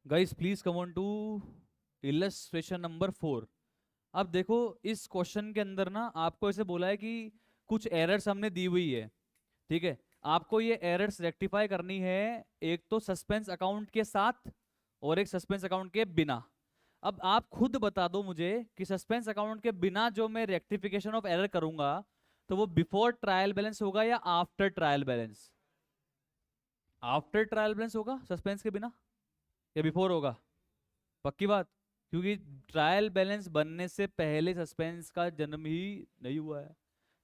Guys please come on to illustration number 4। अब देखो, इस क्वेश्चन के अंदर ना आपको ऐसे बोला है कि कुछ एरर्स हमने दी हुई है। ठीक है, आपको ये एरर्स रेक्टिफाई करनी है, एक तो सस्पेंस अकाउंट के साथ और एक सस्पेंस अकाउंट के बिना। अब आप खुद बता दो मुझे कि सस्पेंस अकाउंट के बिना जो मैं रेक्टिफिकेशन ऑफ एरर करूंगा तो वो बिफोर ट्रायल बैलेंस होगा या after trial balance? After trial balance होगा सस्पेंस के बिना, या बिफोर होगा? पक्की बात? क्योंकि ट्रायल बैलेंस बनने से पहले सस्पेंस का जन्म ही नहीं हुआ है,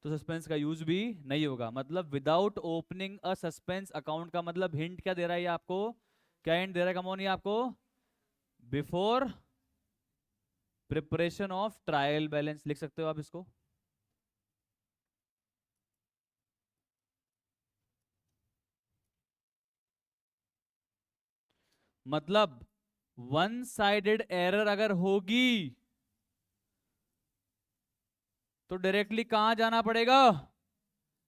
तो सस्पेंस का यूज भी नहीं होगा। मतलब without opening a suspense account का मतलब हिंट क्या दे रहा है ये आपको? क्या हिंट दे रहा है कमोन ये आपको? Before preparation of trial balance लिख सकते हो आप इसको। मतलब वन साइडेड एरर अगर होगी तो डायरेक्टली कहां जाना पड़ेगा?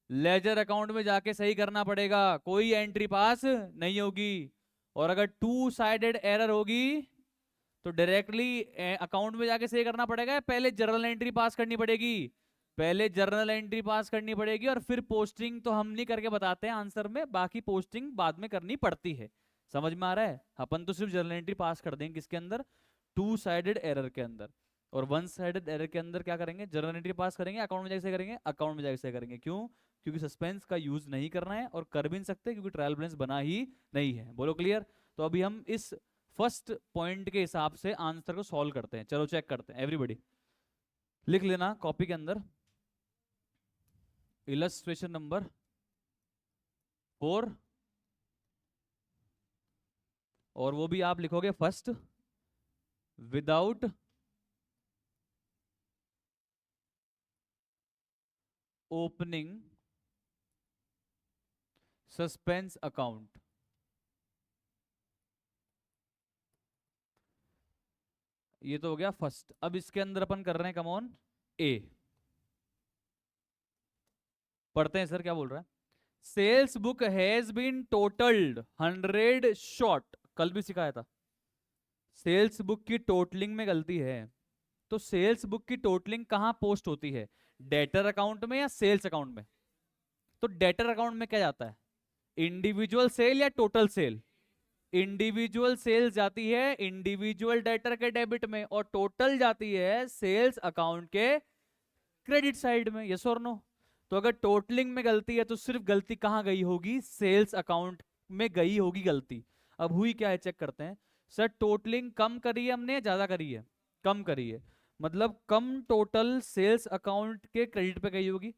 लेजर अकाउंट में जाके सही करना पड़ेगा, कोई एंट्री पास नहीं होगी। और अगर टू साइडेड एरर होगी तो डायरेक्टली अकाउंट में जाके सही करना पड़ेगा, पहले जर्नल एंट्री पास करनी पड़ेगी? पहले जर्नल एंट्री पास करनी पड़ेगी और फिर पोस्टिंग तो हम नहीं करके बताते हैं आंसर में, बाकी पोस्टिंग बाद में करनी पड़ती है। समझ में आ रहा है? अपन तो सिर्फ जर्नल एंट्री पास कर देंगे किसके अंदर? टू साइडेड एरर के अंदर। और वन साइडेड एरर के अंदर क्या करेंगे? जर्नल एंट्री पास करेंगे, अकाउंट में जाके सही करेंगे, अकाउंट में जाके सही करेंगे। क्यों? क्योंकि सस्पेंस का यूज नहीं करना है और कर भी नहीं सकते क्योंकि ट्रायल बैलेंस बना ही नहीं है। बोलो क्लियर? तो अभी हम इस फर्स्ट पॉइंट के हिसाब से आंसर को सॉल्व करते हैं। चलो चेक करते हैं, एवरीबॉडी लिख लेना कॉपी के अंदर इलस्ट्रेशन नंबर 4। और वो भी आप लिखोगे first, without opening suspense account. ये तो हो गया फर्स्ट। अब इसके अंदर अपन कर रहे हैं कमॉन ए। पढ़ते हैं सर क्या बोल रहा है। Sales book has been totalled 100 short, कल भी सिखाया था। सेल्स बुक की टोटलिंग में गलती है, तो सेल्स बुक की टोटलिंग कहां पोस्ट होती है? डेटर अकाउंट में या सेल्स अकाउंट में? तो डेटर अकाउंट में क्या जाता है? इंडिविजुअल सेल या टोटल सेल? इंडिविजुअल सेल्स जाती है इंडिविजुअल डेटर के डेबिट में, और टोटल जाती है सेल्स अकाउंट के क्रेडिट साइड में। यस और नो? तो अगर टोटलिंग में गलती है तो सिर्फ गलती कहां गई होगी? सेल्स अकाउंट में गई होगी गलती। अब हुई क्या है चेक करते हैं। सर टोटलिंग कम करी है हमने या ज्यादा करी है? कम करी है, मतलब कम टोटल सेल्स अकाउंट के क्रेडिट पे गई होगी।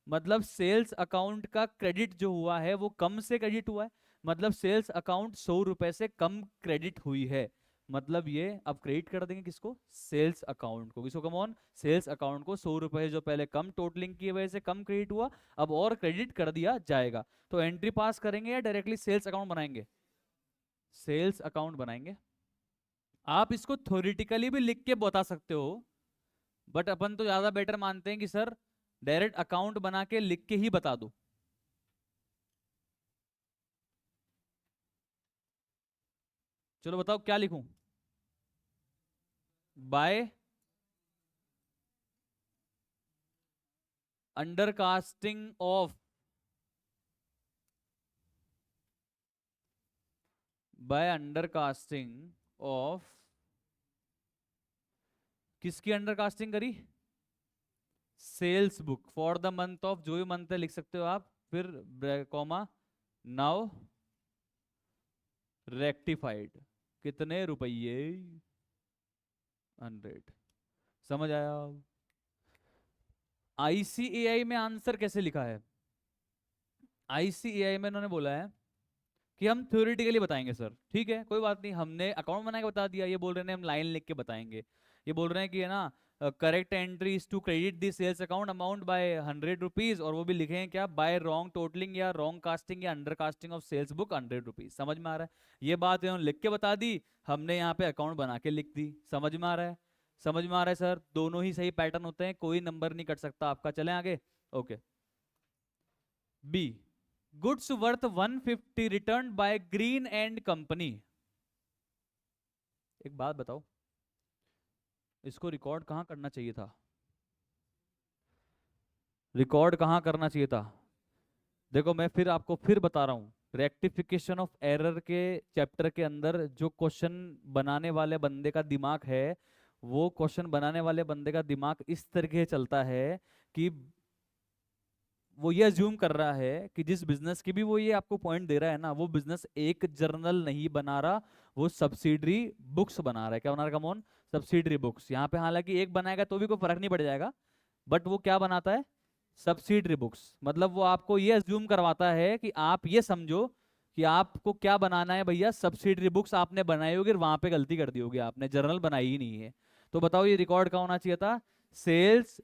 मतलब सेल्स अकाउंट का क्रेडिट जो हुआ है वो कम से क्रेडिट हुआ है। मतलब सेल्स अकाउंट 100 रुपए से कम क्रेडिट हुई है। मतलब ये अब क्रेडिट कर देंगे किसको? सेल्स अकाउंट को। किसको? कम ऑन सेल्स अकाउंट को 100 रुपए जो पहले कम टोटलिंग की वजह से कम क्रेडिट हुआ, अब और क्रेडिट कर दिया जाएगा। तो एंट्री पास करेंगे या डायरेक्टली सेल्स अकाउंट बनाएंगे? सेल्स अकाउंट बनाएंगे। आप इसको थ्योरेटिकली भी लिख के बता सकते हो, बट अपन तो ज्यादा बेटर मानते हैं कि सर डायरेक्ट अकाउंट बना के लिख के ही बता दो। चलो बताओ क्या लिखूं? By undercasting of, by undercasting of किसकी अंडरकास्टिंग करी? Sales book for the month of, जो भी मंथ है लिख सकते हो आप, फिर कॉमा नाउ रेक्टिफाइड कितने रुपये? 100। समझ आया? आईसीएआई में आंसर कैसे लिखा है? आईसीएआई में उन्होंने बोला है कि हम थ्योरेटिकली बताएंगे सर। ठीक है कोई बात नहीं, हमने अकाउंट बना के बता दिया, ये बोल रहे हैं हम लाइन लिख के बताएंगे। ये बोल रहे हैं कि है ना, correct entry is to credit the sales account amount by 100 rupees, और वो भी लिखे हैं क्या? बाय रॉन्ग टोटलिंग या रॉन्ग कास्टिंग या undercasting of sales book 100 rupees. समझ में आ रहा है? ये बात इन्होंने लिख के बता दी, हमने यहाँ पे अकाउंट बना के लिख दी। समझ में आ रहा है? समझ में आ रहा है सर? दोनों ही सही पैटर्न होते हैं, कोई नंबर नहीं कट सकता आपका। चलें आगे। Okay. B, goods worth 150 return by Green and Company. एक बात बताओ, इसको रिकॉर्ड कहाँ करना चाहिए था? रिकॉर्ड कहाँ करना चाहिए था? देखो मैं फिर आपको फिर बता रहा हूँ, रेक्टिफिकेशन ऑफ एरर के चैप्टर के अंदर जो क्वेश्चन बनाने वाले बंदे का दिमाग है, वो क्वेश्चन बनाने वाले बंदे का दिमाग इस तरीके से चलता है कि वो ये अज्यूम कर रहा है कि जिस बिजनेस की भी वो ये आपको पॉइंट दे रहा है ना, वो बिजनेस एक जर्नल नहीं बना रहा, वो सब्सिडरी बुक्स बना रहा है। क्या बना रहा है कमोन? Subsidiary books. यहाँ पे हालांकि एक बनाएगा तो भी कोई फर्क नहीं पड़ जाएगा, बट वो क्या बनाता है? Subsidiary books. मतलब वो आपको ये अज्यूम करवाता है कि आप ये समझो कि आपको क्या बनाना है भैया, सब्सिडरी बुक्स आपने बनाई होगी, वहां पे गलती कर दी होगी, आपने जर्नल बनाई ही नहीं है। तो बताओ ये रिकॉर्ड कहाँ होना चाहिए था? सेल्स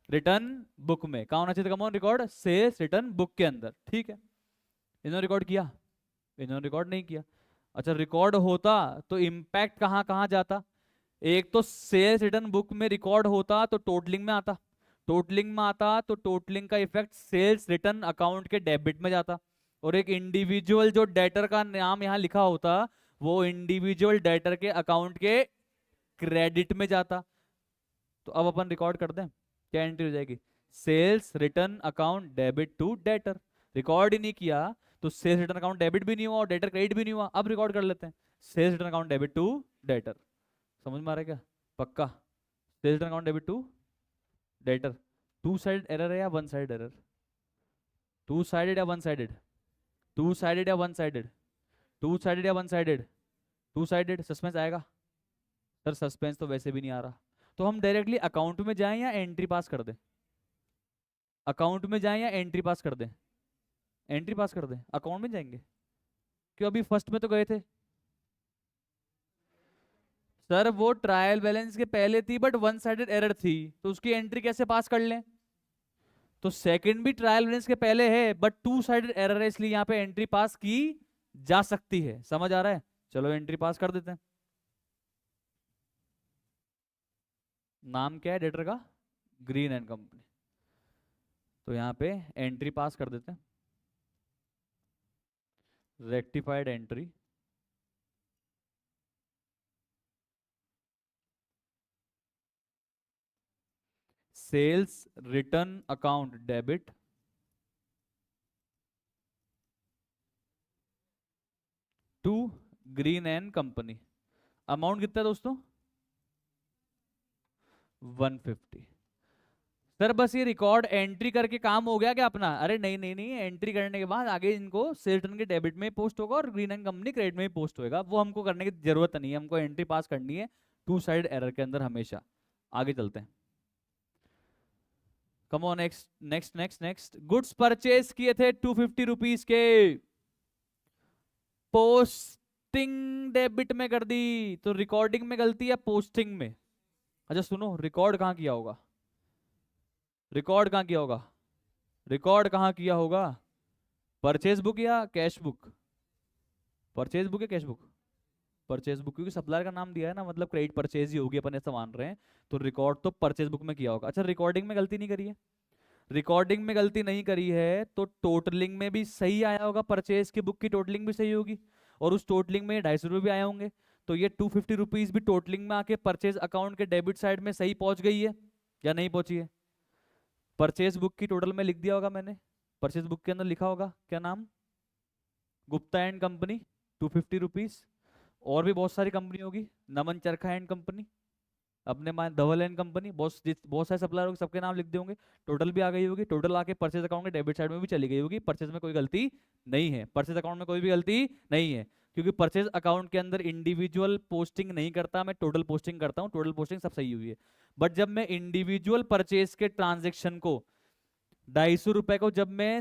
रिटर्न बुक में। कहाँ होना चाहिए था come on record? Sales return book के अंदर। ठीक है, इन्होंने रिकॉर्ड किया? इन्होंने रिकॉर्ड नहीं किया। अच्छा, रिकॉर्ड होता तो इम्पैक्ट कहाँ कहाँ जाता? एक तो सेल्स रिटर्न बुक में रिकॉर्ड होता तो टोटलिंग में आता, टोटलिंग में आता तो टोटलिंग का इफेक्ट सेल्स रिटर्न अकाउंट के डेबिट में जाता, और एक इंडिविजुअल जो डेटर का नाम यहाँ लिखा होता, वो इंडिविजुअल डेटर के अकाउंट के क्रेडिट में जाता। तो अब अपन रिकॉर्ड कर दें, क्या एंट्री हो जाएगी? Sales return account debit to debtor. Record ही नहीं किया तो सेल्स रिटर्न अकाउंट डेबिट भी नहीं हुआ और डेटर क्रेडिट भी नहीं हुआ। अब रिकॉर्ड कर लेते हैं, sales return account debit to debtor. समझ में आ रहा है क्या? पक्का? Sales return account debit to debtor. Two side error है या one side error? Two sided या वन साइडेड? टू साइडेड या वन साइडेड? टू साइडेड या one sided? Two sided. Suspense आएगा? सर सस्पेंस तो वैसे भी नहीं आ रहा, तो हम डायरेक्टली अकाउंट में जाएं या एंट्री पास कर दें? अकाउंट में जाएं या एंट्री पास कर दें? एंट्री पास कर दें। अकाउंट में जाएंगे? क्यों, अभी फर्स्ट में तो गए थे। सर वो ट्रायल बैलेंस के पहले थी बट वन साइडेड एरर थी, तो उसकी एंट्री कैसे पास कर लें? तो सेकंड भी ट्रायल बैलेंस के पहले है बट टू साइडेड एरर है, इसलिए यहाँ पे एंट्री पास की जा सकती है। समझ आ रहा है? चलो एंट्री पास कर देते हैं। नाम क्या है डेटर का? Green and Company. तो यहाँ पे एंट्री पास कर देते हैं, rectified entry. Sales return account debit to Green and Company. Amount कितना है दोस्तों? 150। सर बस ये रिकॉर्ड एंट्री करके काम हो गया क्या अपना? अरे नहीं नहीं नहीं, एंट्री करने के बाद आगे इनको सेल्स रिटर्न के डेबिट में पोस्ट होगा और ग्रीन एंड कंपनी क्रेडिट में ही पोस्ट होगा, वो हमको करने की जरूरत नहीं है, हमको एंट्री पास करनी है टू साइड एरर के अंदर हमेशा। आगे चलते हैं। Come on, next next next next. Goods purchase किए थे 250 रुपीज के, पोस्टिंग डेबिट में कर दी, तो रिकॉर्डिंग में गलती है पोस्टिंग में? अच्छा सुनो, रिकॉर्ड कहाँ किया होगा? रिकॉर्ड कहाँ किया होगा? रिकॉर्ड कहाँ किया होगा? परचेज बुक या कैश बुक? परचेज बुक या कैश बुक? परचेज बुक, क्योंकि सप्लायर का नाम दिया है ना, मतलब क्रेडिट परचेज ही होगी, अपन ऐसा मान रहे हैं, तो रिकॉर्ड तो परचेज बुक में किया होगा। अच्छा, रिकॉर्डिंग में गलती नहीं करी है? रिकॉर्डिंग में गलती नहीं करी है तो टोटलिंग में भी सही आया होगा, परचेज की बुक की टोटलिंग भी सही होगी, और उस टोटलिंग में 250 रुपये भी आए होंगे, तो ये 250 रुपीज भी टोटलिंग में आके परचेज अकाउंट के डेबिट साइड में सही पहुंच गई है या नहीं पहुंची है? परचेज बुक की टोटल में लिख दिया होगा मैंने, परचेज बुक के अंदर लिखा होगा क्या नाम? Gupta and company, 250 rupees. और भी बहुत सारी कंपनी होगी, नमन चरखा एंड कंपनी, अपने मान धवल एंड कंपनी, बहुत सारे सप्लायर होंगे, सबके नाम लिख दिए होंगे। टोटल भी आ गई होगी, टोटल आके परचेज अकाउंट के डेबिट साइड में भी चली गई होगी। परचेज में कोई गलती नहीं है, परचेज अकाउंट में कोई भी गलती नहीं है, क्योंकि परचेज अकाउंट के अंदर इंडिविजुअल पोस्टिंग नहीं करता, मैं टोटल पोस्टिंग करता हूँ, टोटल पोस्टिंग सब सही हुई है। बट जब मैं इंडिविजुअल परचेज के ट्रांजेक्शन को 250 रुपए को जब मैं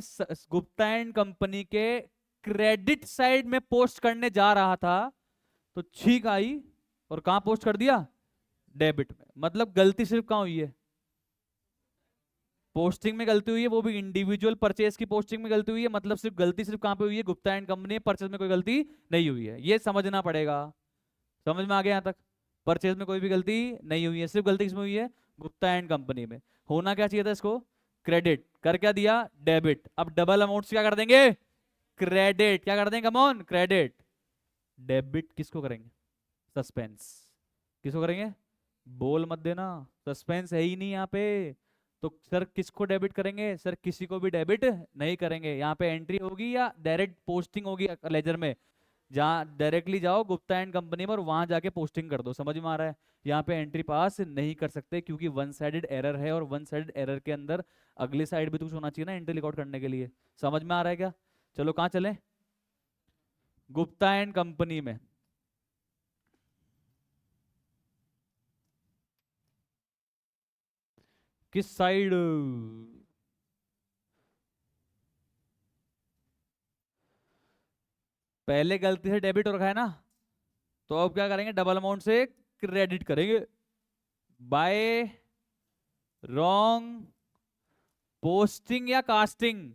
गुप्ता एंड कंपनी के क्रेडिट साइड में पोस्ट करने जा रहा था, तो छींक आई और कहां पोस्ट कर दिया? डेबिट में। मतलब गलती सिर्फ कहां हुई है? पोस्टिंग में गलती हुई है, वो भी इंडिविजुअल परचेज की पोस्टिंग में गलती हुई है, मतलब सिर्फ गलती सिर्फ कहां पे हुई है? गुप्ता एंड कंपनी परचेज में कोई गलती नहीं हुई है, ये समझना पड़ेगा। समझ में आ गया यहां तक? परचेज में कोई भी गलती नहीं हुई है, सिर्फ गलती किसमें हुई है? गुप्ता एंड कंपनी में। होना क्या चाहिए था इसको? क्रेडिट। कर क्या दिया? डेबिट। अब डबल अमाउंट क्या कर देंगे? क्रेडिट। क्या कर देंगे कमॉन? क्रेडिट। डेबिट किसको करेंगे? सस्पेंस। किसको करेंगे? बोल मत देना, सस्पेंस है ही नहीं यहाँ पे। तो सर किसको डेबिट करेंगे? सर किसी को भी डेबिट नहीं करेंगे। यहाँ पे एंट्री होगी या डायरेक्ट पोस्टिंग होगी लेजर में? जहाँ डायरेक्टली जाओ गुप्ता एंड कंपनी पर, वहां जाके पोस्टिंग कर दो। समझ में आ रहा है? यहाँ पे एंट्री पास नहीं कर सकते क्योंकि वन साइडेड एरर है, और वन साइडेड एरर के अंदर अगली साइड भी तो कुछ होना चाहिए ना एंट्री रिकॉर्ड करने के लिए। समझ में आ रहा है क्या? चलो कहाँ चले? गुप्ता एंड कंपनी में। किस साइड? पहले गलती से डेबिट हो रखा है ना, तो अब क्या करेंगे? डबल अमाउंट से क्रेडिट करेंगे। बाय रॉन्ग पोस्टिंग या casting?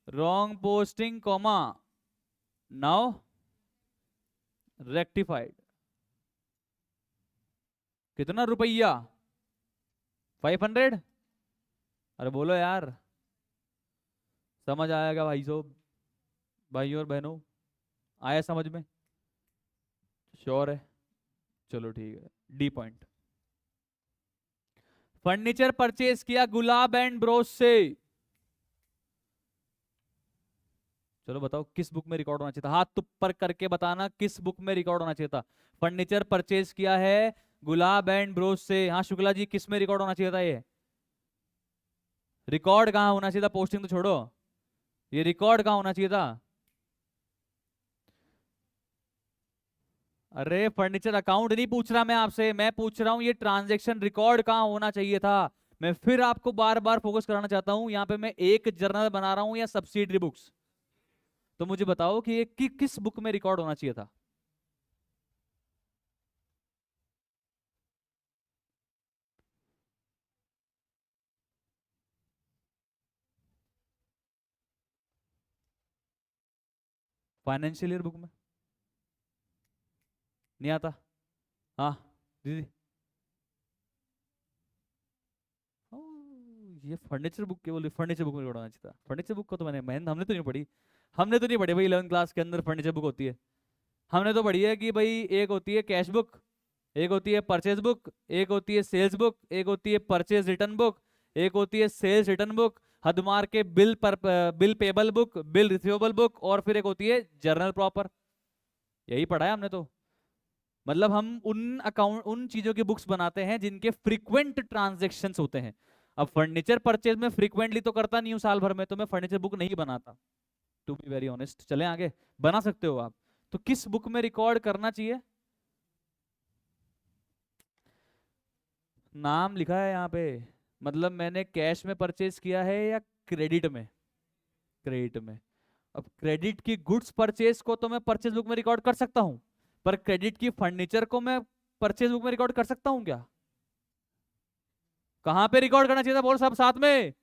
Wrong posting comma now rectified. कितना रुपया? 500? अरे बोलो यार, समझ आएगा भाई साहब, भाइयों और बहनों, आया समझ में? श्योर है? चलो ठीक है। डी पॉइंट, फर्नीचर परचेज किया गुलाब एंड ब्रोस से। चलो बताओ किस बुक में रिकॉर्ड होना चाहिए था? हाथ ऊपर करके बताना किस बुक में रिकॉर्ड होना चाहिए था। फर्नीचर परचेज किया है गुलाब एंड ब्रोस से। हाँ शुक्ला जी, किस में रिकॉर्ड होना चाहिए था? ये रिकॉर्ड कहाँ होना चाहिए था? पोस्टिंग तो छोड़ो, ये रिकॉर्ड कहाँ होना चाहिए था? अरे फर्नीचर अकाउंट नहीं पूछ रहा मैं आपसे, मैं पूछ रहा हूँ ये ट्रांजैक्शन रिकॉर्ड कहाँ होना चाहिए था। मैं फिर आपको बार बार फोकस कराना चाहता हूँ, यहाँ पे मैं एक जर्नल बना रहा हूँ या सब्सिडरी बुक्स? तो मुझे बताओ कि ये किस बुक में रिकॉर्ड होना चाहिए था? फाइनेंशियल ईयर बुक में? नहीं आता? हाँ दीदी। ओ, ये फर्नीचर बुक के बोले, फर्नीचर बुक में रिकॉर्ड होना चाहिए था। फर्नीचर बुक को तो मैंने हमने तो नहीं पढ़ी। हमने तो नहीं पढ़ी भाई, 11th क्लास के अंदर फर्नीचर बुक होती है। हमने तो पढ़ी है कि भाई एक होती है कैश बुक, एक होती है परचेज बुक, एक होती है सेल्स बुक, एक होती है परचेज रिटर्न बुक, एक होती है सेल्स रिटर्न बुक, हद मार के bill payable book, bill receivable book, और फिर एक होती है जर्नल प्रॉपर। यही पढ़ा है हमने तो। मतलब हम उन अकाउंट, उन चीजों की बुक्स बनाते हैं जिनके फ्रीक्वेंट ट्रांजेक्शन्स होते हैं। अब फर्नीचर परचेज में फ्रीक्वेंटली तो करता नहीं हूँ साल भर में, तो मैं फर्नीचर बुक नहीं बनाता, टू बी वेरी ऑनेस्ट। चले आगे, बना सकते हो आप। तो किस बुक में रिकॉर्ड करना चाहिए? नाम लिखा है यहाँ पे, मतलब मैंने कैश में परचेज किया है या क्रेडिट में? क्रेडिट में। अब क्रेडिट की गुड्स परचेज को तो मैं परचेज बुक में रिकॉर्ड कर सकता हूँ, पर क्रेडिट की फर्नीचर को मैं परचेज बुक में रिकॉर्ड कर सकता हूँ क्या? कहाँ पे रिकॉर्ड करना चाहिए था बोल सब साथ में?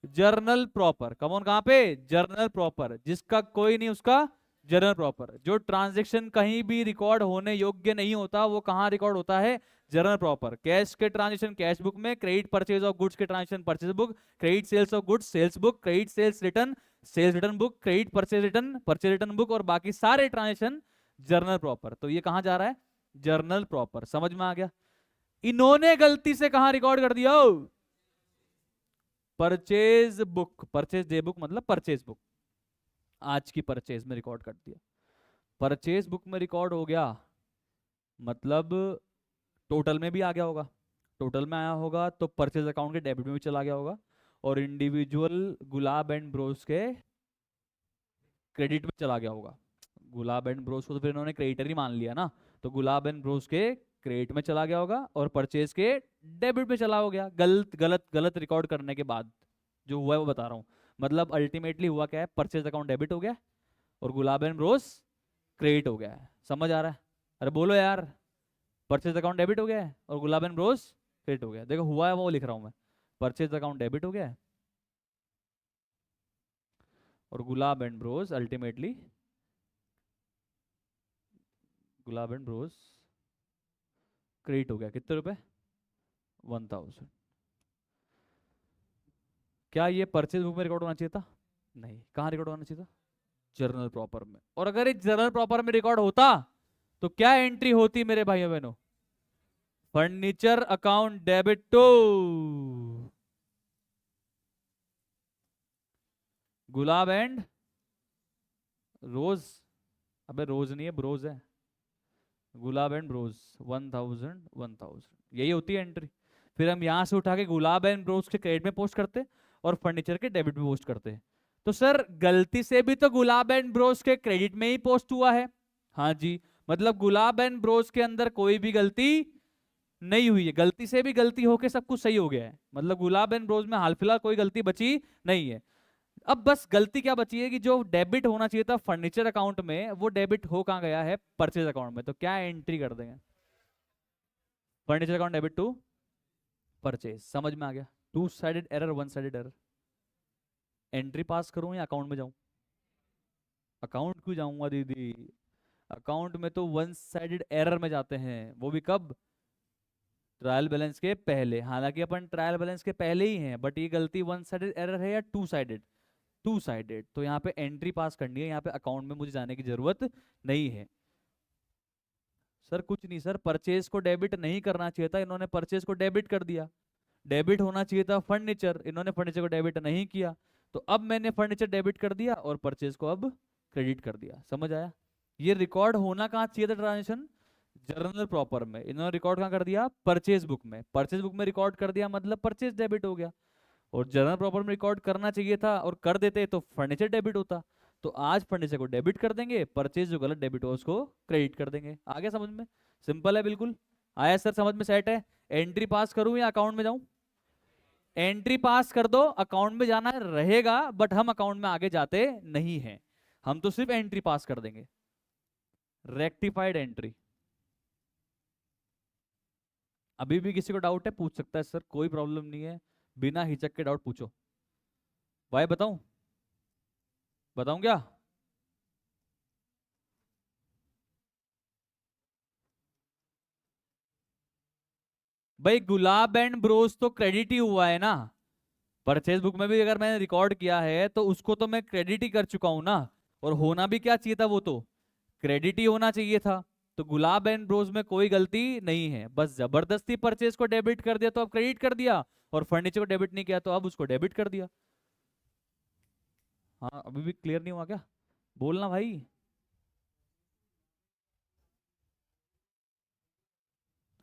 Journal proper. कमोन कहाँ पे? Journal proper. जिसका कोई नहीं उसका जर्नल प्रॉपर। जो ट्रांजैक्शन कहीं भी रिकॉर्ड होने योग्य नहीं होता वो कहाँ रिकॉर्ड होता है? Journal proper. कैश के ट्रांजैक्शन कैश बुक में, क्रेडिट परचेज ऑफ गुड्स के transaction purchase book, credit sales of goods sales book, credit sales return sales return book, credit purchase return purchase return book, और बाकी सारे transaction journal proper. तो ये कहाँ जा रहा है? Journal proper. समझ में आ गया? इन्होंने गलती से कहाँ रिकॉर्ड कर दिया? Purchase book. Purchase day book मतलब परचेज बुक, आज की परचेज में रिकॉर्ड कर दिया। परचेज बुक में रिकॉर्ड हो गया मतलब टोटल में भी आ गया होगा। टोटल में आया होगा तो परचेज अकाउंट के डेबिट में भी चला गया होगा, और इंडिविजुअल गुलाब एंड ब्रोस के क्रेडिट में चला गया होगा। गुलाब एंड ब्रोस को तो फिर इन्होंने क्रेडिटर ही मान लिया ना, तो गुलाब एंड ब्रोस के क्रेडिट में चला गया होगा और परचेज के डेबिट में चला हो गया। गलत गलत गलत रिकॉर्ड करने के बाद जो हुआ है वो बता रहा हूँ। मतलब अल्टीमेटली हुआ क्या है? परचेज अकाउंट डेबिट हो गया और गुलाब एंड ब्रोस क्रेडिट हो गया है। समझ आ रहा है? अरे बोलो यार, परचेज अकाउंट डेबिट हो गया है और गुलाब एंड ब्रोस क्रेडिट हो गया। देखो हुआ है वो लिख रहा हूँ मैं, परचेज अकाउंट डेबिट हो गया है और Gulab and bros ultimately, Gulab and bros credit हो गया। कितने रुपए? 1000। क्या ये परचेज बुक में रिकॉर्ड होना चाहिए था? नहीं। कहाँ रिकॉर्ड होना चाहिए था? जर्नल प्रॉपर में। और अगर ये जर्नल प्रॉपर में रिकॉर्ड होता तो क्या एंट्री होती मेरे भाइयों बहनों? Furniture account debit to Gulab and Rose. अबे रोज नहीं है, ब्रोज है। गुलाब एंड ब्रोज 1000 यही होती है एंट्री। फिर हम यहां से उठा के गुलाब एंड ब्रोज के क्रेडिट में पोस्ट करते और फर्नीचर के डेबिट में पोस्ट करते। तो सर गलती से भी तो गुलाब एंड ब्रोज के क्रेडिट में ही पोस्ट हुआ है। हाँ जी, मतलब गुलाब एंड ब्रोज के अंदर कोई भी गलती नहीं हुई है, गलती से भी गलती होके सब कुछ सही हो गया है। मतलब गुलाब एंड ब्रोज में हाल फिलहाल कोई गलती बची नहीं है। अब बस गलती क्या बची है कि जो डेबिट होना चाहिए था फर्नीचर अकाउंट में, वो डेबिट हो कहाँ गया है, परचेज अकाउंट में। तो क्या एंट्री कर देंगे, furniture account debit to purchase. समझ में आ गया? Two sided error, one sided error. Entry pass करूं या अकाउंट में जाऊं? अकाउंट क्यों जाऊंगा दीदी? अकाउंट में तो वन साइडेड एरर में जाते हैं, वो भी कब? ट्रायल बैलेंस के पहले। हालांकि अपन ट्रायल बैलेंस के पहले ही हैं, बट ये गलती वन साइडेड एरर है या टू साइडेड? Two sided. तो यहाँ पे एंट्री पास करनी है, यहाँ पे अकाउंट में मुझे जाने की जरूरत नहीं है। सर कुछ नहीं सर, परचेज को डेबिट नहीं करना चाहिए था, इन्होंने परचेज को डेबिट कर दिया। डेबिट होना चाहिए था फर्नीचर, इन्होंने फर्नीचर को डेबिट नहीं किया। तो अब मैंने फर्नीचर डेबिट कर दिया और परचेज को अब क्रेडिट कर दिया। समझ आया? ये रिकॉर्ड होना कहाँ चाहिए था ट्रांजेक्शन? जर्नल प्रॉपर में। इन्होंने रिकॉर्ड कहाँ कर दिया? परचेज बुक में। परचेज बुक में रिकॉर्ड कर दिया मतलब परचेज डेबिट हो गया। और जर्नल प्रॉपर में रिकॉर्ड करना चाहिए था, और कर देते तो फर्नीचर डेबिट होता। तो आज फर्नीचर को डेबिट कर देंगे, परचेज जो गलत डेबिट हो उसको क्रेडिट कर देंगे। आ गया समझ में? सिंपल है बिल्कुल। आया सर समझ में? सेट है? एंट्री पास करूं या अकाउंट में जाऊं? एंट्री पास कर दो, अकाउंट में जाना रहेगा, बट हम अकाउंट में आगे जाते नहीं हैं, हम तो सिर्फ एंट्री पास कर देंगे। Rectified entry. अभी भी किसी को डाउट है पूछ सकता है सर, कोई प्रॉब्लम नहीं है, बिना हिचक के डाउट पूछो। भाई बताऊं? बताऊं क्या? भाई गुलाब एंड ब्रोज तो क्रेडिट ही हुआ है ना। परचेज बुक में भी अगर मैंने रिकॉर्ड किया है तो उसको तो मैं क्रेडिट ही कर चुका हूं ना। और होना भी क्या चाहिए था, वो तो क्रेडिट ही होना चाहिए था। तो गुलाब एंड ब्रोज में कोई गलती नहीं है, बस जबरदस्ती परचेज को डेबिट कर दिया तो अब क्रेडिट कर दिया, और फर्नीचर को डेबिट नहीं किया तो अब उसको डेबिट कर दिया। हाँ अभी भी क्लियर नहीं हुआ क्या? बोलना भाई।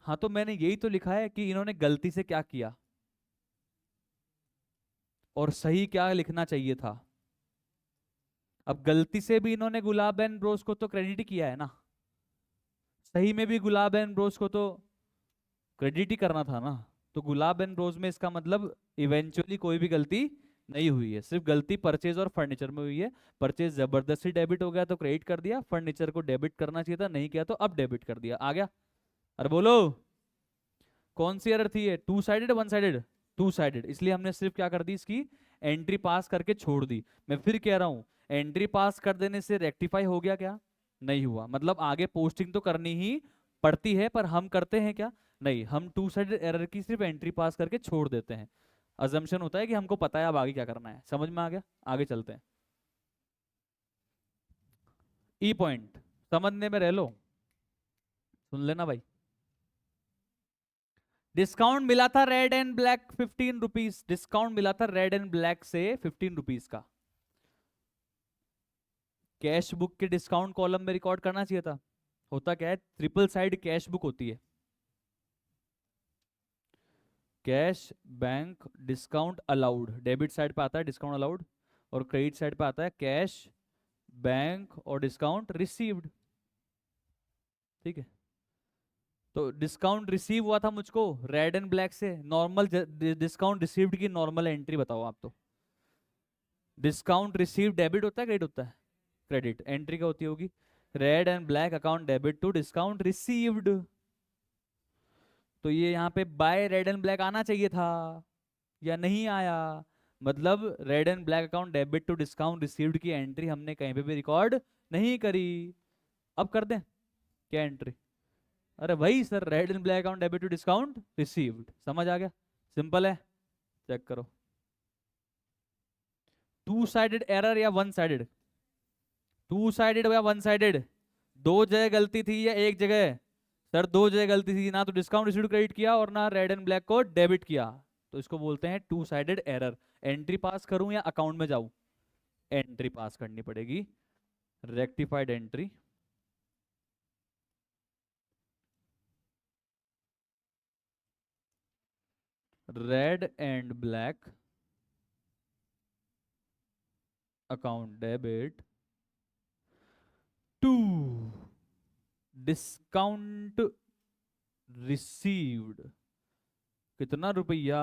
हाँ तो मैंने यही तो लिखा है कि इन्होंने गलती से क्या किया और सही क्या लिखना चाहिए था। अब गलती से भी इन्होंने गुलाब एंड ब्रोज को तो क्रेडिट ही किया है ना, सही में भी गुलाब एंड ब्रोज को तो क्रेडिट ही करना था ना। तो गुलाब एंड रोज में इसका मतलब इवेंचुअली कोई भी गलती नहीं हुई है, सिर्फ गलती परचेज और फर्नीचर में हुई है। परचेज जबरदस्ती डेबिट हो गया तो क्रेडिट कर दिया, फर्नीचर को डेबिट करना चाहिए था, नहीं किया तो अब डेबिट कर दिया। आ गया? अरे बोलो, कौन सी एरर थी ये, two sided one sided? Two sided, इसलिए हमने सिर्फ क्या कर दी, इसकी एंट्री पास करके छोड़ दी। मैं फिर कह रहा हूं, एंट्री पास कर देने से रेक्टिफाई हो गया क्या? नहीं हुआ। मतलब आगे पोस्टिंग तो करनी ही पड़ती है, पर हम करते हैं क्या? नहीं, हम टू साइडेड एरर की सिर्फ एंट्री पास करके छोड़ देते हैं। अजम्पशन होता है कि हमको पता है अब आगे क्या करना है। समझ में आ गया? आगे चलते हैं। ई पॉइंट समझने में रह लो, सुन लेना भाई। डिस्काउंट मिला था red and black 15 rupees, discount मिला था रेड एंड ब्लैक से 15 रुपीज का। कैश बुक के डिस्काउंट कॉलम में रिकॉर्ड करना चाहिए था। होता क्या है, ट्रिपल साइड कैश बुक होती है। Cash bank discount allowed, debit side पे आता है डिस्काउंट अलाउड, और क्रेडिट साइड पे आता है कैश बैंक और डिस्काउंट रिसीव्ड। ठीक है? तो डिस्काउंट रिसीव हुआ था मुझको रेड एंड ब्लैक से, नॉर्मल डिस्काउंट रिसीव्ड की नॉर्मल एंट्री बताओ आप तो। डिस्काउंट रिसीव डेबिट होता है क्रेडिट होता है? क्रेडिट। एंट्री क्या होती होगी? Red and Black account debit to discount received. तो ये यहाँ पे बाय रेड एंड ब्लैक आना चाहिए था या नहीं आया? मतलब Red and Black account debit to discount received की एंट्री हमने कहीं पे भी रिकॉर्ड नहीं करी। अब कर दें क्या एंट्री? अरे भाई sir, Red and Black account debit to discount received, समझ आ गया? सिंपल है, चेक करो। टू साइडेड एरर या वन साइडेड? टू साइडेड या वन साइडेड? दो जगह गलती थी या एक जगह? सर दो जगह गलती थी, ना तो डिस्काउंट रिसीव्ड क्रेडिट किया और ना रेड एंड ब्लैक को डेबिट किया, तो इसको बोलते हैं two sided error. Entry pass करूं या अकाउंट में जाऊं? एंट्री पास करनी पड़ेगी, rectified entry. Red and Black account debit to discount received, कितना रुपया?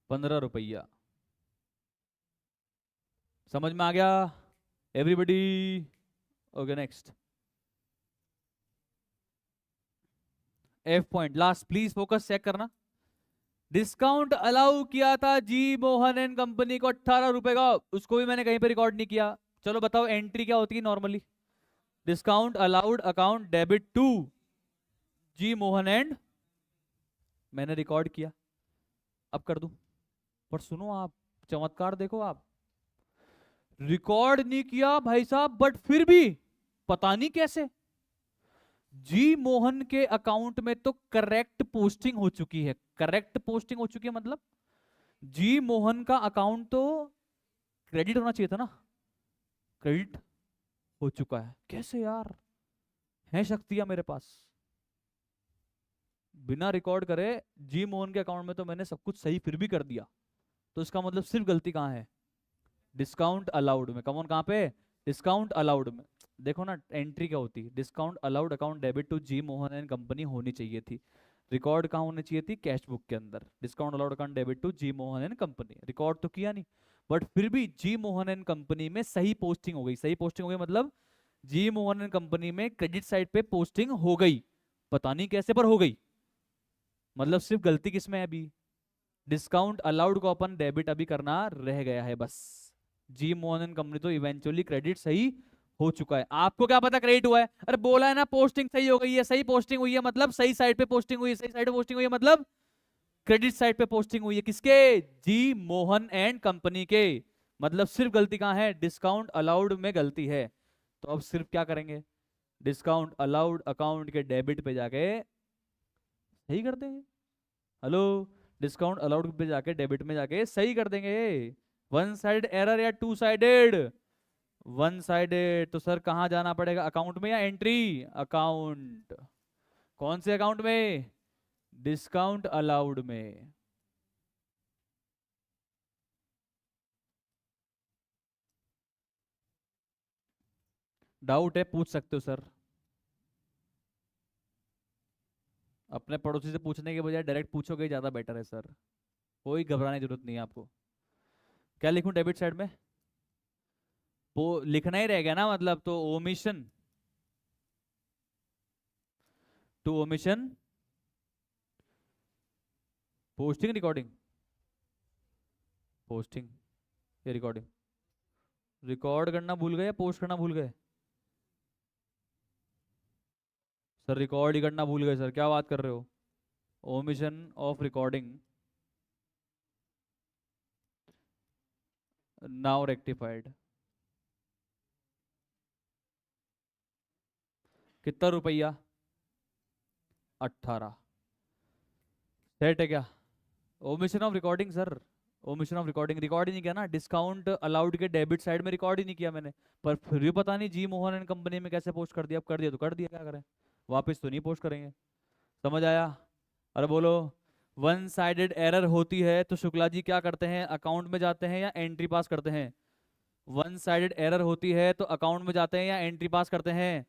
15 रुपया। समझ में आ गया everybody? Okay next. F point last, please focus check करना। डिस्काउंट अलाउ किया था जी मोहन एंड कंपनी को 18 रुपए का, उसको भी मैंने कहीं पे रिकॉर्ड नहीं किया। चलो बताओ एंट्री क्या होती है normally? Discount allowed account debit to G Mohan and, मैंने रिकॉर्ड किया, अब कर दूं? पर सुनो आप, चमत्कार देखो आप, रिकॉर्ड नहीं किया भाई साहब, बट फिर भी पता नहीं कैसे जी मोहन के अकाउंट में तो करेक्ट पोस्टिंग हो चुकी है। करेक्ट पोस्टिंग हो चुकी है मतलब जी मोहन का अकाउंट तो क्रेडिट होना चाहिए था ना, क्रेडिट हो चुका है। कैसे यार, है शक्तियां मेरे पास, बिना रिकॉर्ड करे जी मोहन के अकाउंट में तो मैंने सब कुछ सही फिर भी कर दिया, तो इसका मतलब सिर्फ गलती कहाँ है? डिस्काउंट अलाउड में। कमॉन कहाँ पे? डिस्काउंट अलाउड में। देखो ना एंट्री क्या होती है, discount allowed account debit to G Mohan and Company होनी चाहिए थी। रिकॉर्ड कहाँ होनी चाहिए थी? कैश बुक के अंदर। Discount allowed account debit to G Mohan and Company, record तो किया नहीं, बट फिर भी जी मोहन एंड कंपनी में सही पोस्टिंग हो गई। सही पोस्टिंग हो गई मतलब जी मोहन एंड कंपनी में क्रेडिट साइड पे पोस्टिंग हो गई, पता नहीं कैसे पर हो गई। मतलब सिर्फ गलती किसमें है अभी? डिस्काउंट अलाउड को अपन डेबिट अभी करना रह गया है बस। जी मोहन एंड कंपनी तो इवेंचुअली क्रेडिट सही हो चुका है। आपको क्या पता क्रेडिट हुआ है? अरे बोला है ना पोस्टिंग सही हो गई है, सही पोस्टिंग हुई है मतलब सही साइड पे पोस्टिंग हुई है, सही साइड पे पोस्टिंग हुई है मतलब क्रेडिट साइड पे पोस्टिंग हुई है। किसके? जी मोहन एंड कंपनी के। मतलब सिर्फ गलती कहां है? डिस्काउंट अलाउड में गलती है। तो अब सिर्फ क्या करेंगे? डिस्काउंट अलाउड अकाउंट के डेबिट पे जाके सही कर देंगे। हेलो, डिस्काउंट अलाउड पे जाके डेबिट में जाके सही कर देंगे। वन साइड एरर या टू साइडेड? One sided. तो सर कहां जाना पड़ेगा, अकाउंट में या एंट्री? अकाउंट। कौन से अकाउंट में? डिस्काउंट अलाउड में। डाउट है पूछ सकते हो सर, अपने पड़ोसी से पूछने के बजाय डायरेक्ट पूछोगे ज्यादा बेटर है सर, कोई घबराने की जरूरत नहीं है आपको। क्या लिखूं डेबिट साइड में? वो लिखना ही रह गया ना, मतलब तो omission, to omission posting recording, posting या रिकॉर्डिंग? रिकॉर्ड करना भूल गए या पोस्ट करना भूल गए? सर रिकॉर्ड ही करना भूल गए सर, क्या बात कर रहे हो? Omission of recording now rectified. कितना रुपया? 18। सेट है क्या? Omission of recording sir, omission of recording, record ही नहीं किया ना, डिस्काउंट अलाउड के डेबिट साइड में रिकॉर्ड ही नहीं किया मैंने। पर फिर भी पता नहीं जी मोहन एंड कंपनी में कैसे पोस्ट कर दिया। अब कर दिया तो कर दिया, क्या करें, वापस तो नहीं पोस्ट करेंगे। समझ आया? अरे बोलो। वन साइडेड एरर होती है तो शुक्ला जी क्या करते हैं, अकाउंट में जाते हैं या एंट्री पास करते हैं? वन साइडेड एरर होती है तो अकाउंट में जाते हैं या एंट्री पास करते हैं?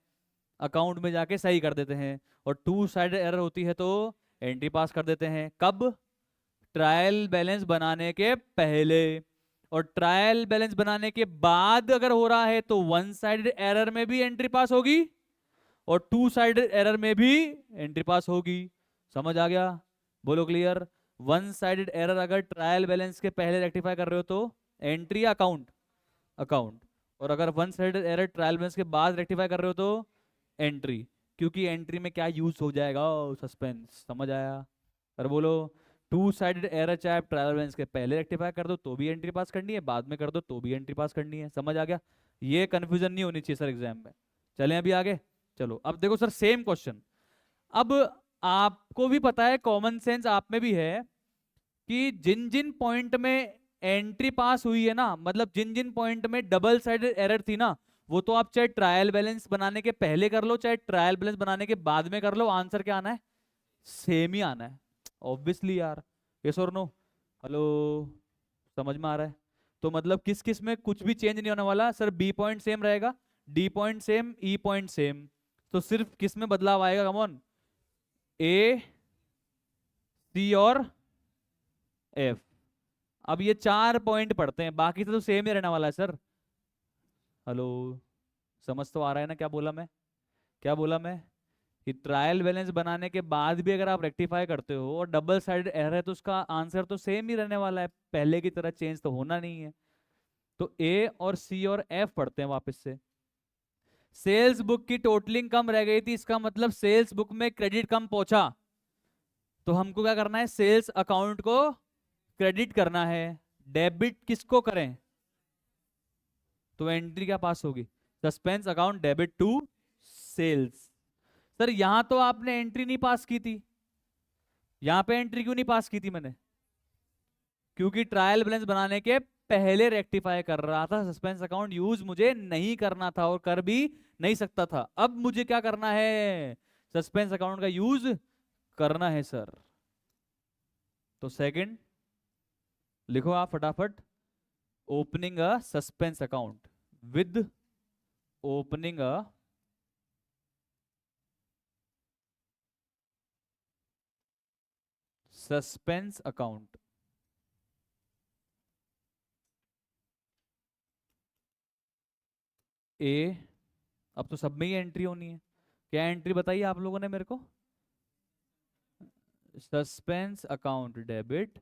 अकाउंट में जाके सही कर देते हैं। और टू साइडेड एरर होती है तो एंट्री पास कर देते हैं। कब? ट्रायल बैलेंस बनाने के पहले। और ट्रायल बैलेंस बनाने के बाद अगर हो रहा है तो वन साइडेड एरर में भी एंट्री पास होगी और टू साइडेड एरर में भी एंट्री पास होगी। समझ आ गया? बोलो क्लियर। वन साइडेड एरर अगर ट्रायल बैलेंस के पहले रेक्टिफाई कर रहे हो तो एंट्री या अकाउंट? अकाउंट। और अगर one sided error trial balance के बाद रेक्टिफाई कर रहे हो तो एंट्री। क्योंकि एंट्री में क्या यूज हो जाएगा? सस्पेंस। समझ आया? और बोलो। टू साइडेड एरर चाहे आप ट्रायल बैलेंस के पहले रेक्टिफाई कर दो तो भी एंट्री पास करनी है, बाद में कर दो तो भी एंट्री पास करनी है। समझ आ गया? ये कंफ्यूजन नहीं होनी चाहिए सर एग्जाम में। चलें अभी आगे। चलो अब देखो सर, सेम क्वेश्चन। अब आपको भी पता है, कॉमन सेंस आप में भी है, कि जिन जिन पॉइंट में एंट्री पास हुई है ना, मतलब जिन जिन पॉइंट में डबल साइडेड एरर थी ना, वो तो आप चाहे ट्रायल बैलेंस बनाने के पहले कर लो चाहे ट्रायल बैलेंस बनाने के बाद में कर लो, आंसर क्या आना है? सेम ही आना है ऑब्वियसली यार। यस और नो? हेलो, समझ में आ रहा है? तो मतलब किस किस में कुछ भी चेंज नहीं होने वाला सर, बी पॉइंट सेम रहेगा, डी पॉइंट सेम, ई पॉइंट सेम। तो सिर्फ किस में बदलाव आएगा? कमॉन, ए, सी और एफ। अब ये 4 पॉइंट पढ़ते हैं, बाकी से तो सेम ही रहने वाला है सर। हेलो, समझ तो आ रहा है ना क्या बोला मैं? क्या बोला मैं? कि ट्रायल बैलेंस बनाने के बाद भी अगर आप रेक्टिफाई करते हो और डबल साइडेड एरर है तो उसका आंसर तो सेम ही रहने वाला है, पहले की तरह चेंज तो होना नहीं है। तो ए और सी और एफ पढ़ते हैं वापस से। सेल्स बुक की टोटलिंग कम रह गई थी, इसका मतलब सेल्स बुक में क्रेडिट कम पहुंचा। तो हमको क्या करना है? सेल्स अकाउंट को क्रेडिट करना है। डेबिट किसको करें? तो एंट्री क्या पास होगी? Suspense account debit to sales. Sir यहां तो आपने एंट्री नहीं पास की थी, यहां पे एंट्री क्यों नहीं पास की थी मैंने? क्योंकि ट्रायल बैलेंस बनाने के पहले रेक्टिफाई कर रहा था, सस्पेंस अकाउंट यूज मुझे नहीं करना था और कर भी नहीं सकता था। अब मुझे क्या करना है? सस्पेंस अकाउंट का यूज करना है सर। तो सेकंड लिखो आप फटाफट, opening a suspense account with opening a suspense account. ए, अब तो सब में ही एंट्री होनी है। क्या एंट्री बताइए आप लोगों ने मेरे को? Suspense account debit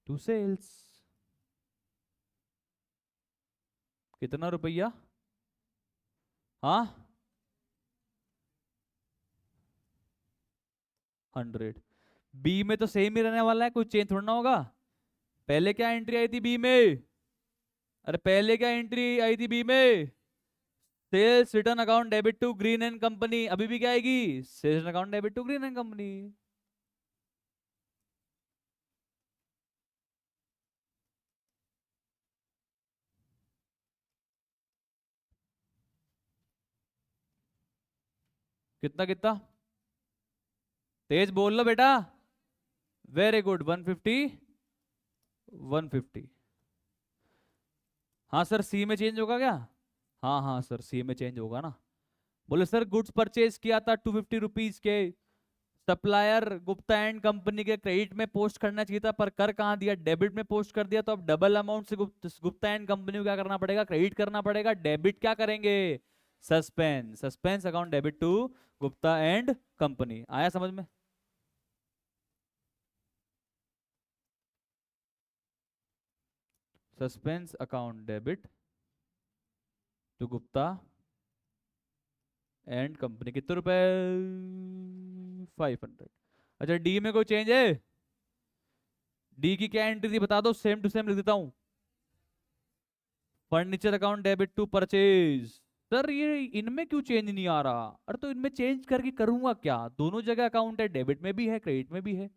to sales. कितना रुपया? हाँ, 100। बी में तो सेम ही रहने वाला है, कोई चेंज थोड़ा ना होगा। पहले क्या एंट्री आई थी बी में? अरे पहले क्या एंट्री आई थी बी में? Sales return account debit to Green and Company. अभी भी क्या आएगी? Sales account debit to Green and Company. कितना कितना? तेज बोल लो बेटा। Very good, 150, 150। हाँ सर, सी में चेंज होगा क्या? हाँ हाँ सर, सी में चेंज होगा ना। बोले सर गुड्स परचेज किया था 250 रुपीज के, सप्लायर गुप्ता एंड कंपनी के क्रेडिट में पोस्ट करना चाहिए था, पर कर कहाँ दिया? डेबिट में पोस्ट कर दिया। तो अब डबल अमाउंट से गुप्ता एंड कंपनी को क्या करना पड़ेगा? क्रेडिट करना पड़ेगा। डेबिट क्या करेंगे? Suspense, suspense account debit to Gupta and Company. आया समझ में? Suspense account debit to Gupta and Company. कितने रुपए? 500। अच्छा, डी में कोई चेंज है? डी की क्या एंट्री थी बता दो, सेम टू सेम लिख देता हूं। Furniture account debit to purchase. Sir ये इनमें क्यों चेंज नहीं आ रहा? अरे तो इनमें चेंज करके करूंगा क्या? दोनों जगह अकाउंट है, डेबिट में भी है क्रेडिट में भी है।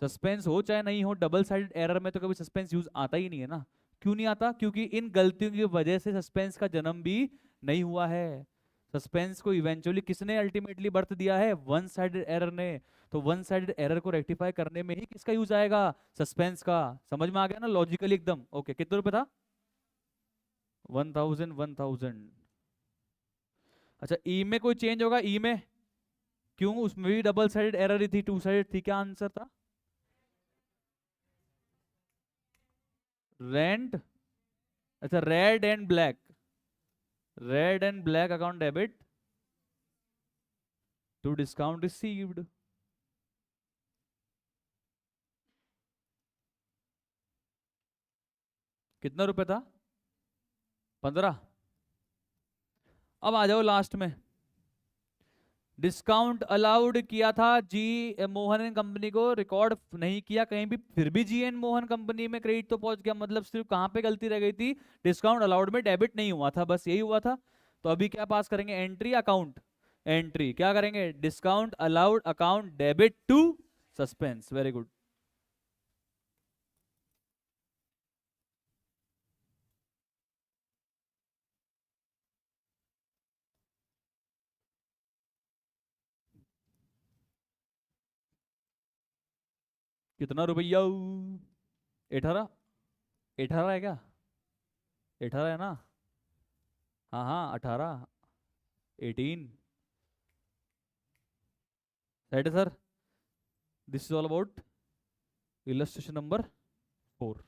सस्पेंस हो चाहे नहीं हो, डबल साइडेड एरर में तो कभी सस्पेंस यूज आता ही नहीं है ना। क्यों नहीं आता? क्योंकि इन गलतियों की वजह से सस्पेंस का जन्म भी नहीं हुआ है। सस्पेंस को इवेंचुअली किसने अल्टीमेटली बर्थ दिया है? वन साइडेड एरर ने। तो वन साइडेड एरर को रेक्टिफाई करने में ही किसका यूज आएगा? सस्पेंस का। समझ में आ गया ना लॉजिकली एकदम? ओके, कितने रुपए था? 1000, 1000। अच्छा, ई में कोई चेंज होगा? ई में क्यों? उसमें भी डबल साइडेड एरर ही थी, टू साइडेड थी। क्या आंसर था? रेंट। अच्छा, Red and Black. Red and Black account debit to discount received. कितना रुपए था? 15। अब आ जाओ लास्ट में। डिस्काउंट अलाउड किया था जी मोहन एंड कंपनी को, रिकॉर्ड नहीं किया कहीं भी, फिर भी जी एन मोहन कंपनी में क्रेडिट तो पहुंच गया, मतलब सिर्फ कहां पे गलती रह गई थी, डिस्काउंट अलाउड में डेबिट नहीं हुआ था, बस यही हुआ था। तो अभी क्या पास करेंगे, एंट्री अकाउंट, एंट्री क्या करेंगे, discount allowed account debit to suspense, very good. कितना रुपया, 18, 18 है क्या, 18 है ना, हाँ हाँ 18, 18, राइट है sir. This is all about illustration number 4।